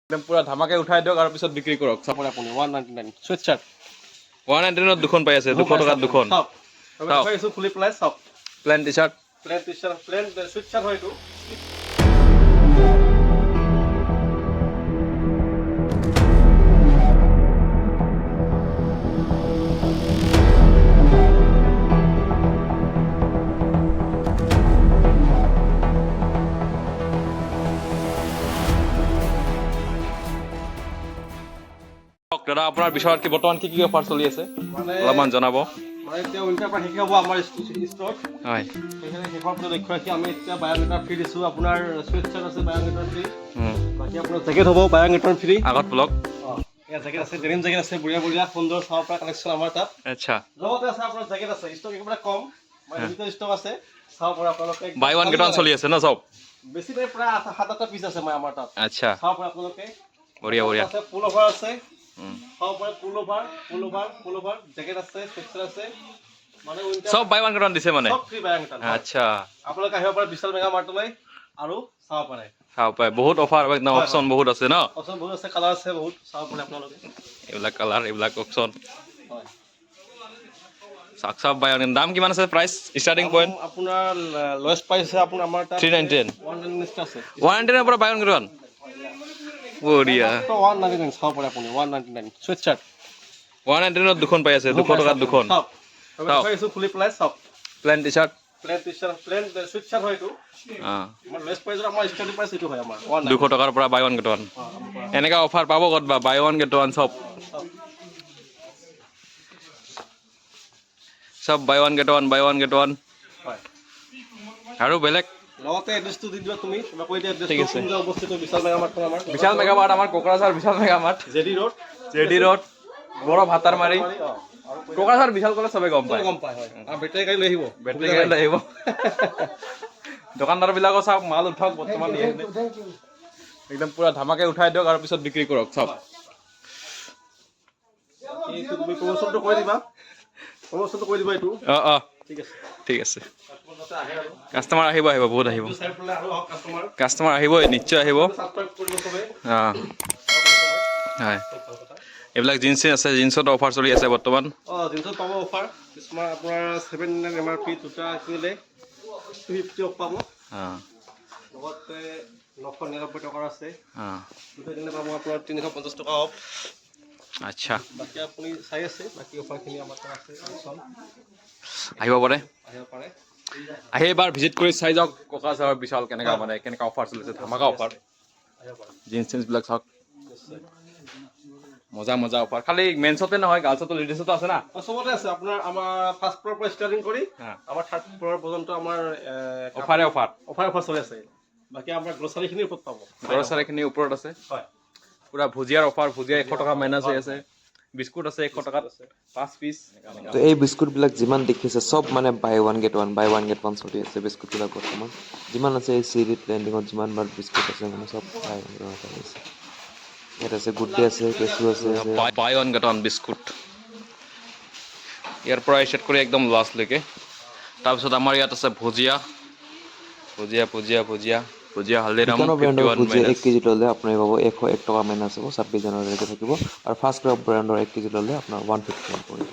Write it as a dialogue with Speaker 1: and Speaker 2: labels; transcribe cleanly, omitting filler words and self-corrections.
Speaker 1: একদম পুৰা ধামাকে উঠাই দিয়ক আৰু পিছত বিক্ৰী কৰক।
Speaker 2: চাপৰে আপুনি 199 সুইট চাৰ্ট
Speaker 1: 199 দুখন পাই আছে, 200 টকাত দুখন।
Speaker 2: চাওক এইটো খুলি পেলাই চাওক।
Speaker 1: Plain t-shirt,
Speaker 2: plain t-shirt, plain sweatshirt হয় এইটো।
Speaker 1: দাদা আপোনাৰ বিশালত কি বৰ্তমান কি অফাৰ চলি আছে অলপমান জনাব।
Speaker 2: মানে এতিয়া উইণ্টাৰ পৰা শেষ হ'ব আমাৰ ষ্টৰত।
Speaker 1: হয়,
Speaker 2: সেইখিনি শেষৰ পৰা লক্ষ্য ৰাখি আমি এতিয়া 52 মিটাৰ ফ্ৰী দিছোঁ। আপোনাৰ সুইট চাৰ্ট আছে 52 মিটাৰ ফ্ৰী, বাকী আপোনাৰ জেকেট হ'ব 52 মিটাৰ ফ্ৰী।
Speaker 1: আগত ব্লক
Speaker 2: এয়া জেকেট আছে, ডেনিম জেকেট আছে, বঢ়িয়া সুন্দৰ চাব পৰা কালেকশ্যন আমাৰ তাত।
Speaker 1: আচ্ছা,
Speaker 2: লগতে আছে আপোনাৰ জেকেট আছে, ষ্টক একেবাৰে কম, মানে লিমিটেড ষ্টক আছে, চাব পৰা আপোনালোকে।
Speaker 1: বাই ওৱান গেট ওৱান চলি আছে ন চব?
Speaker 2: বেছি নাই, প্ৰায় 7-8টা পিচ আছে আমাৰ তাত।
Speaker 1: আচ্ছা,
Speaker 2: চাব পৰা আপোনালোকে।
Speaker 1: বঢ়িয়া বঢ়িয়া
Speaker 2: আছে ফুল অভাৰ আছে, চাব পৰা ফুল অভাৰ জেকেট আছে, সুইট আছে, মানে
Speaker 1: সব বাই ওৱান গেট ওৱান দিছে মানে।
Speaker 2: সব ফ্ৰী বাই ওৱান।
Speaker 1: আচ্ছা,
Speaker 2: আপোনালোকে আহিব পাৰে বিশাল মেগা মাৰ্টলৈ আৰু চাব পাৰে।
Speaker 1: চাব পাৰে, বহুত অফাৰ একদম, অপচন বহুত আছে ন?
Speaker 2: অপচন বহুত আছে, কালাৰ আছে বহুত, চাব পাৰে আপোনালোকে।
Speaker 1: এইবিলাক কালাৰ, এইবিলাক অপচন
Speaker 2: হয়,
Speaker 1: চাওক চাওক বাই ওৱান। দাম কিমান আছে, প্ৰাইচ ষ্টাৰ্টিং পইণ্ট?
Speaker 2: আপোনাৰ লয়েষ্ট প্ৰাইচ আছে আপোনাৰ আমাৰ তাত
Speaker 1: 399
Speaker 2: 199 আছে।
Speaker 1: 199 পৰা বাই ওৱান গেট ওৱান। বঢ়িয়া,
Speaker 2: 199 চাব পাৰে আপুনি। 199 সুইট চাৰ্ট
Speaker 1: 199 দুখন পাই আছে, 200 টকাত দুখন।
Speaker 2: চাওক এইটো খুলি পেলাই চাওক।
Speaker 1: Plain t-shirt,
Speaker 2: plain t-shirt, plain sweatshirt হয় এইটো। আমাৰ লেষ্ট প্ৰাইচত আমাৰ ষ্টাৰ্টিং প্ৰাইচ এইটো হয় আমাৰ
Speaker 1: 200 টকাৰ পৰা বাই ওৱান গেট ওৱান। এনেকা অফাৰ পাব ক'ত বা? বাই ওৱান গেট ওৱান চব চব buy one get one, buy one get one.
Speaker 2: হয়,
Speaker 1: আৰু বেলেগ
Speaker 2: লগতে এড্ৰেছটো দি দিবা তুমি, কিবা কৈ দিয়া
Speaker 1: ঠিক
Speaker 2: এড্ৰেছটো।
Speaker 1: আছে।
Speaker 2: কোনটা অৱস্থিত বিশাল মেগা মাৰ্ট আমাৰ?
Speaker 1: বিশাল মেগা মাৰ্ট আমাৰ Kokrajhar Vishal mega mart,
Speaker 2: JD road,
Speaker 1: JD road, বড় ভাতাৰ মাৰি। কোকৰাঝাৰ বিশাল ক'লে চবে গম পায়।
Speaker 2: হয়। আৰু বেটাৰী গাড়ী লৈ আহিব,
Speaker 1: বেটাৰী গাড়ী লৈ আহিব। দোকানদাৰ বিলাকৰ চাওক, মাল উঠাওক বৰ্তমান একদম পুৰা ধামাকে উঠাই দিয়ক আৰু পিছত বিক্ৰী কৰক। চাওক
Speaker 2: তুমি প্ৰমোচনটো কৈ দিবা, এইটো। ঠিক আছে,
Speaker 1: ঠিক আছে। কাষ্টমাৰ আহিব বহুত আহিব, কাষ্টমাৰ আহিবই, নিশ্চয় আহিব। হয়, এইবিলাক জিন্স আছে, জিন্সত অফাৰ চলি আছে বৰ্তমান।
Speaker 2: জিন্সত পাব অফাৰ কিছুমান, আপোনাৰ 799 MRP দুটা কিনিলে 250 অফ পাব। লগতে 999 টকাৰ আছে, দুটা কিনিলে পাব আপোনাৰ 350 টকা অফ।
Speaker 1: আচ্ছা,
Speaker 2: বাকী আপুনি চাই আছে, বাকী অফাৰখিনি আমাৰ তাত আছে।
Speaker 1: আহিব পাৰে,
Speaker 2: আহিব পাৰে,
Speaker 1: আহি এবাৰ ভিজিট কৰি চাই যাওক কোকৰাঝাৰৰ বিশাল কেনেকা, মানে কেনেকা অফাৰ চলিছে, ধামাকা অফাৰ। জিন্স চিন্সবিলাক চাওক, মজা মজা অফাৰ। খালি মেন্সতে নহয়, গাৰ্লছতো লেডিছতো আছে না?
Speaker 2: চবতে আছে আপোনাৰ। আমাৰ ফাৰ্ষ্ট ফ্ল'ৰৰ পৰা ষ্টাৰ্টিং কৰি আমাৰ থাৰ্ড ফ্ল'ৰ পৰ্যন্ত আমাৰ অফাৰ চলি আছে। বাকী আমাৰ গ্ৰচাৰীখিনিৰ ওপৰত পাব,
Speaker 1: গ্ৰচাৰীখিনিৰ ওপৰত আছে।
Speaker 2: হয়,
Speaker 1: পুৰা ভুজিয়াৰ অফাৰ, ভুজিয়া 100 টকা মাইনাছ হৈ আছে। বিস্কুট আছে 100 টকাত 5 পিচ।
Speaker 3: তো এই বিস্কুটবিলাক যিমান দেখিছে চব মানে বাই ওৱান গেট ওৱান চলি আছে। বিস্কুটবিলাক বৰ্তমান যিমান আছে এই চিৰিত ট্ৰেণ্ডিঙত যিমান বাৰ বিস্কুট আছে মানে চব বাই ওৱান গেট ওৱান চলি আছে। ইয়াত আছে গুড ডে আছে, কেঁচু আছে,
Speaker 1: buy one get one biscuit ইয়াৰ পৰা ষ্টাৰ্ট কৰি একদম লাষ্টলৈকে। তাৰপিছত আমাৰ ইয়াত আছে ভুজিয়া, হালদিৰাম
Speaker 3: দোকানৰ ব্ৰেণ্ডৰ
Speaker 1: 51
Speaker 3: ভুজিয়া 1
Speaker 1: মাইনাছ।
Speaker 3: কেজি ল'লে আপুনি পাব 101 টকা মাইনাছ হ'ব। 26 জানুৱাৰীলৈকে থাকিব। আৰু ফাৰ্ষ্ট ক্ৰাফ ব্ৰেণ্ডৰ 1 কেজি ল'লে আপোনাৰ 151 পৰিব।